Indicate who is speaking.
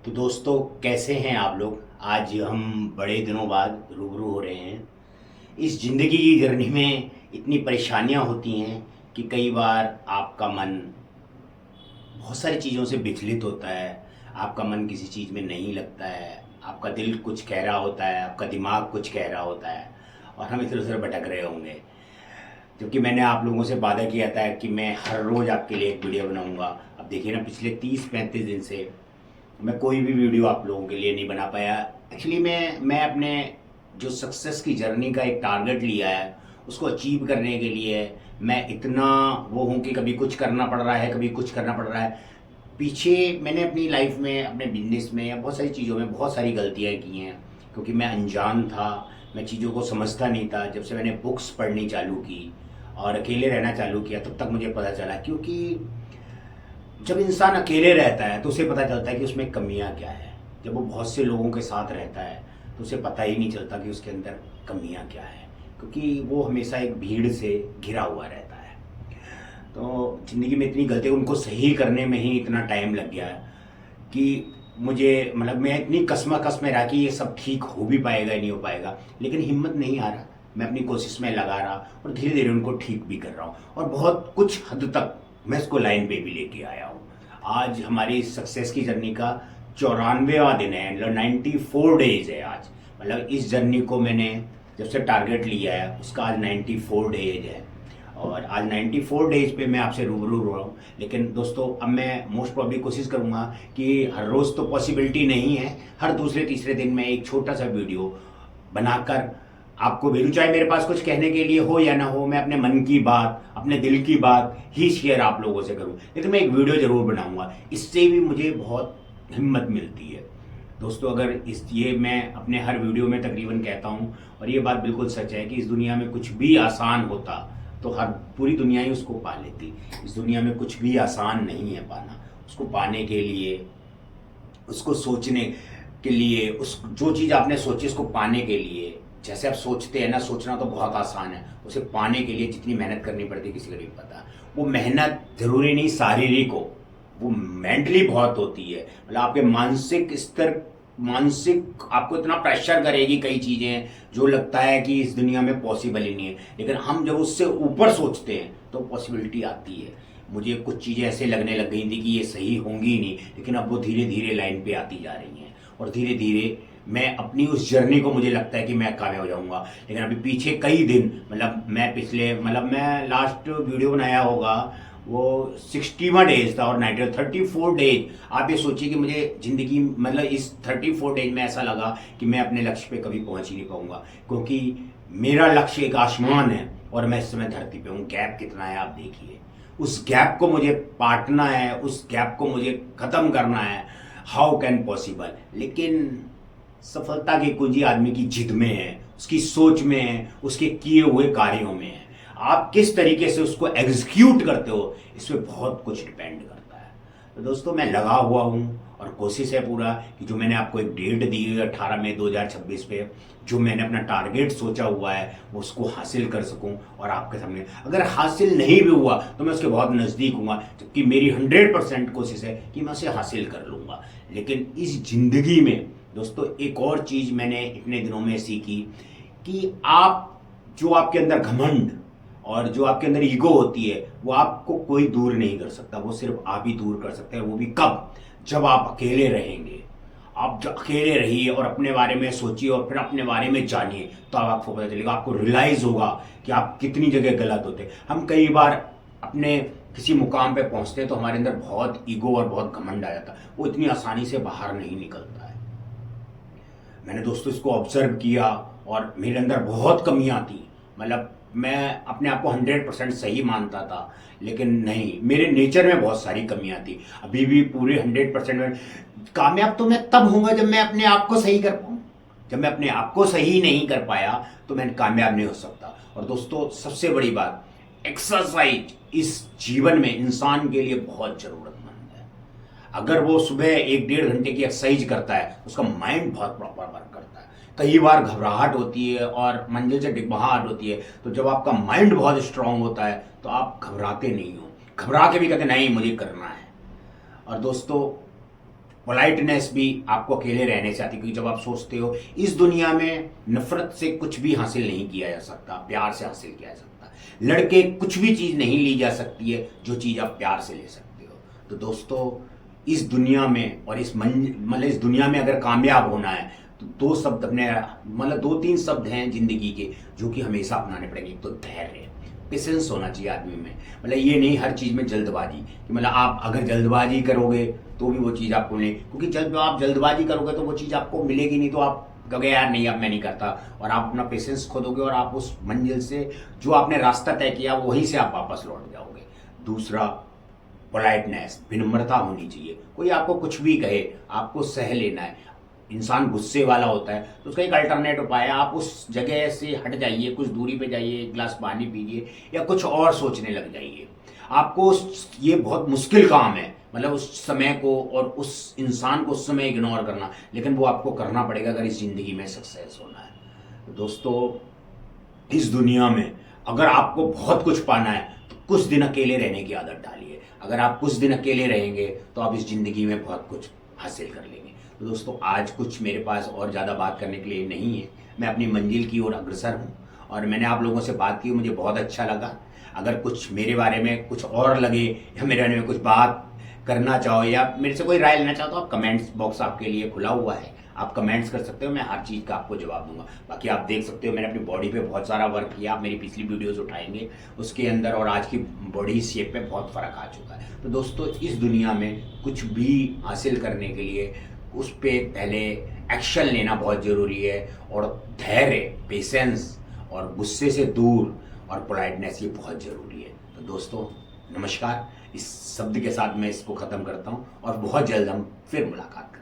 Speaker 1: तो दोस्तों, कैसे हैं आप लोग। आज हम बड़े दिनों बाद रूबरू हो रहे हैं। इस ज़िंदगी की जर्नी में इतनी परेशानियां होती हैं कि कई बार आपका मन बहुत सारी चीज़ों से विचलित होता है। आपका मन किसी चीज़ में नहीं लगता है, आपका दिल कुछ कह रहा होता है, आपका दिमाग कुछ कह रहा होता है और हम इधर उधर भटक रहे होंगे। क्योंकि मैंने आप लोगों से वादा किया था कि मैं हर रोज़ आपके लिए एक वीडियो बनाऊंगा। अब देखिए ना, पिछले 30-35 दिन से मैं कोई भी वीडियो आप लोगों के लिए नहीं बना पाया। एक्चुअली मैं अपने जो सक्सेस की जर्नी का एक टारगेट लिया है उसको अचीव करने के लिए मैं इतना वो हूँ कि कभी कुछ करना पड़ रहा है, कभी कुछ करना पड़ रहा है। पीछे मैंने अपनी लाइफ में, अपने बिजनेस में या बहुत सारी चीज़ों में बहुत सारी गलतियाँ की हैं, क्योंकि मैं अनजान था, मैं चीज़ों को समझता नहीं था। जब से मैंने बुक्स पढ़नी चालू की और अकेले रहना चालू किया तब तक मुझे पता चला। क्योंकि जब इंसान अकेले रहता है तो उसे पता चलता है कि उसमें कमियां क्या है। जब वो बहुत से लोगों के साथ रहता है तो उसे पता ही नहीं चलता कि उसके अंदर कमियां क्या है, क्योंकि वो हमेशा एक भीड़ से घिरा हुआ रहता है। तो ज़िंदगी में इतनी गलतियाँ उनको सही करने में ही इतना टाइम लग गया कि मुझे मतलब मैं इतनी कसम में रहा कि ये सब ठीक हो भी पाएगा नहीं हो पाएगा, लेकिन हिम्मत नहीं आ रहा। मैं अपनी कोशिश में लगा रहा और धीरे धीरे उनको ठीक भी कर रहा हूँ और बहुत कुछ हद तक मैं इसको लाइन पे भी लेके आया हूँ। आज हमारी सक्सेस की जर्नी का 94वां दिन है, मतलब 94 डेज है आज। मतलब इस जर्नी को मैंने जब से टारगेट लिया है उसका आज 94 डेज है और आज 94 डेज पे मैं आपसे रूबरू हो रहा हूँ। लेकिन दोस्तों, अब मैं मोस्ट प्रॉब्ली कोशिश करूँगा कि हर रोज़ तो पॉसिबिलिटी नहीं है, हर दूसरे तीसरे दिन में एक छोटा सा वीडियो बनाकर आपको भेजूँ। चाहे मेरे पास कुछ कहने के लिए हो या ना हो, मैं अपने मन की बात, अपने दिल की बात ही शेयर आप लोगों से करूँ, लेकिन मैं एक वीडियो ज़रूर बनाऊँगा। इससे भी मुझे बहुत हिम्मत मिलती है दोस्तों। अगर इस ये मैं अपने हर वीडियो में तकरीबन कहता हूँ और ये बात बिल्कुल सच है कि इस दुनिया में कुछ भी आसान होता तो हर पूरी दुनिया ही उसको पा लेती। इस दुनिया में कुछ भी आसान नहीं है पाना। उसको पाने के लिए, उसको सोचने के लिए, उस जो चीज़ आपने सोची उसको पाने के लिए, जैसे आप सोचते हैं ना, सोचना तो बहुत आसान है, उसे पाने के लिए जितनी मेहनत करनी पड़ती है किसी को नहीं पता। वो मेहनत जरूरी नहीं शारीरिक हो, वो मेंटली बहुत होती है। मतलब आपके मानसिक स्तर, मानसिक आपको इतना प्रेशर करेगी कई चीज़ें जो लगता है कि इस दुनिया में पॉसिबल ही नहीं है, लेकिन हम जब उससे ऊपर सोचते हैं तो पॉसिबिलिटी आती है। मुझे कुछ चीज़ें ऐसे लगने लग गई थी कि ये सही होंगी ही नहीं, लेकिन अब वो धीरे धीरे लाइन पे आती जा रही हैं और धीरे धीरे मैं अपनी उस जर्नी को, मुझे लगता है कि मैं कामयाब हो जाऊंगा। लेकिन अभी पीछे कई दिन, मतलब मैं लास्ट वीडियो बनाया होगा वो 60वां डेज था और 34 डेज। आप ये सोचिए कि मुझे ज़िंदगी, मतलब इस 34 डेज में ऐसा लगा कि मैं अपने लक्ष्य पे कभी पहुंच ही नहीं पाऊंगा, क्योंकि मेरा लक्ष्य एक आसमान है और मैं इस समय धरती पे हूँ। गैप कितना है आप देखिए। उस गैप को मुझे पाटना है, उस गैप को मुझे ख़त्म करना है। How can possible. लेकिन सफलता की कुंजी आदमी की जिद में है, उसकी सोच में है, उसके किए हुए कार्यों में है। आप किस तरीके से उसको एग्जीक्यूट करते हो इस पर बहुत कुछ डिपेंड करता है। तो दोस्तों, मैं लगा हुआ हूँ और कोशिश है पूरा कि जो मैंने आपको एक डेट दी है 18 मई 2026 पे, जो मैंने अपना टारगेट सोचा हुआ है वो उसको हासिल कर सकूं और आपके सामने। अगर हासिल नहीं भी हुआ तो मैं उसके बहुत नज़दीक हूँ, जबकि मेरी 100% कोशिश है कि मैं उसे हासिल कर लूँगा। लेकिन इस जिंदगी में दोस्तों, एक और चीज़ मैंने इतने दिनों में सीखी कि आप, जो आपके अंदर घमंड और जो आपके अंदर ईगो होती है वो आपको कोई दूर नहीं कर सकता, वो सिर्फ आप ही दूर कर सकते हैं। वो भी कब? जब आप अकेले रहेंगे। आप जब अकेले रहिए और अपने बारे में सोचिए और फिर अपने बारे में जानिए, तो अब आपको पता चलेगा, आपको रियलाइज होगा कि आप कितनी जगह गलत होते हैं। हम कई बार अपने किसी मुकाम पे पहुंचते हैं तो हमारे अंदर बहुत ईगो और बहुत घमंड आ जाता है, वो इतनी आसानी से बाहर नहीं निकलता है। मैंने दोस्तों इसको ऑब्जर्व किया और मेरे अंदर बहुत कमियां थी। मतलब मैं अपने आप को 100% सही मानता था, लेकिन नहीं, मेरे नेचर में बहुत सारी कमियां थी। अभी भी पूरे 100% में कामयाब तो मैं तब होऊंगा जब मैं अपने आप को सही कर पाऊँ। जब मैं अपने आप को सही नहीं कर पाया तो मैं कामयाब नहीं हो सकता। और दोस्तों, सबसे बड़ी बात, एक्सरसाइज इस जीवन में इंसान के लिए बहुत जरूरतमंद है। अगर वो सुबह 1-1.5 घंटे की एक्सरसाइज करता है उसका माइंड बहुत प्रॉपर वर्क करता है। कई बार घबराहट होती है और मंजिल से डिगमगाहट होती है, तो जब आपका माइंड बहुत स्ट्रांग होता है तो आप घबराते नहीं हो, घबरा के भी कहते नहीं मुझे करना है। और दोस्तों, पोलाइटनेस भी आपको अकेले रहने से आती है, क्योंकि जब आप सोचते हो इस दुनिया में नफरत से कुछ भी हासिल नहीं किया जा सकता, प्यार से हासिल किया जा सकता। लड़के कुछ भी चीज़ नहीं ली जा सकती है जो चीज़ आप प्यार से ले सकते हो। तो दोस्तों इस दुनिया में और इस दुनिया में अगर कामयाब होना है तो दो शब्द अपने दो तीन शब्द हैं जिंदगी के जो कि हमेशा अपनाने पड़ेंगे। एक तो धैर्य, पेशेंस होना चाहिए आदमी में। ये नहीं हर चीज़ में जल्दबाजी कि आप अगर जल्दबाजी करोगे तो भी वो चीज़ आपको मिले, क्योंकि जब आप जल्दबाजी करोगे तो वो चीज़ आपको मिलेगी नहीं, तो आप कहोगे यार नहीं अब मैं नहीं करता, और आप अपना पेशेंस खोदोगे और आप उस मंजिल से जो आपने रास्ता तय किया वहीं से आप वापस लौट जाओगे। दूसरा पोलाइटनेस, विनम्रता होनी चाहिए। कोई आपको कुछ भी कहे आपको सह लेना है। इंसान गुस्से वाला होता है तो उसका एक अल्टरनेट उपाय है, आप उस जगह से हट जाइए, कुछ दूरी पे जाइए, एक गिलास पानी पीजिए या कुछ और सोचने लग जाइए। आपको ये बहुत मुश्किल काम है, उस समय को और उस इंसान को उस समय इग्नोर करना, लेकिन वो आपको करना पड़ेगा अगर इस ज़िंदगी में सक्सेस होना है। तो दोस्तों इस दुनिया में अगर आपको बहुत कुछ पाना है तो कुछ दिन अकेले रहने की आदत डालिए। अगर आप कुछ दिन अकेले रहेंगे तो आप इस ज़िंदगी में बहुत कुछ हासिल कर लेंगे। तो दोस्तों आज कुछ मेरे पास और ज़्यादा बात करने के लिए नहीं है, मैं अपनी मंजिल की ओर अग्रसर हूँ और मैंने आप लोगों से बात की, मुझे बहुत अच्छा लगा। अगर कुछ मेरे बारे में कुछ और लगे या मेरे बारे में कुछ बात करना चाहो या मेरे से कोई राय लेना चाहो तो आप कमेंट्स बॉक्स आपके लिए खुला हुआ है, आप कमेंट्स कर सकते हो, मैं हर चीज़ का आपको जवाब दूंगा। बाकी आप देख सकते हो मैंने अपनी बॉडी पे बहुत सारा वर्क किया, आप मेरी पिछली वीडियोस उठाएंगे उसके अंदर और आज की बॉडी शेप में बहुत फ़र्क आ चुका है। तो दोस्तों इस दुनिया में कुछ भी हासिल करने के लिए उस पर पहले एक्शन लेना बहुत ज़रूरी है, और धैर्य, पेशेंस और गुस्से से दूर और पोलाइटनेस ये बहुत ज़रूरी है। तो दोस्तों नमस्कार, इस शब्द के साथ मैं इसको ख़त्म करता हूँ और बहुत जल्द हम फिर मुलाकात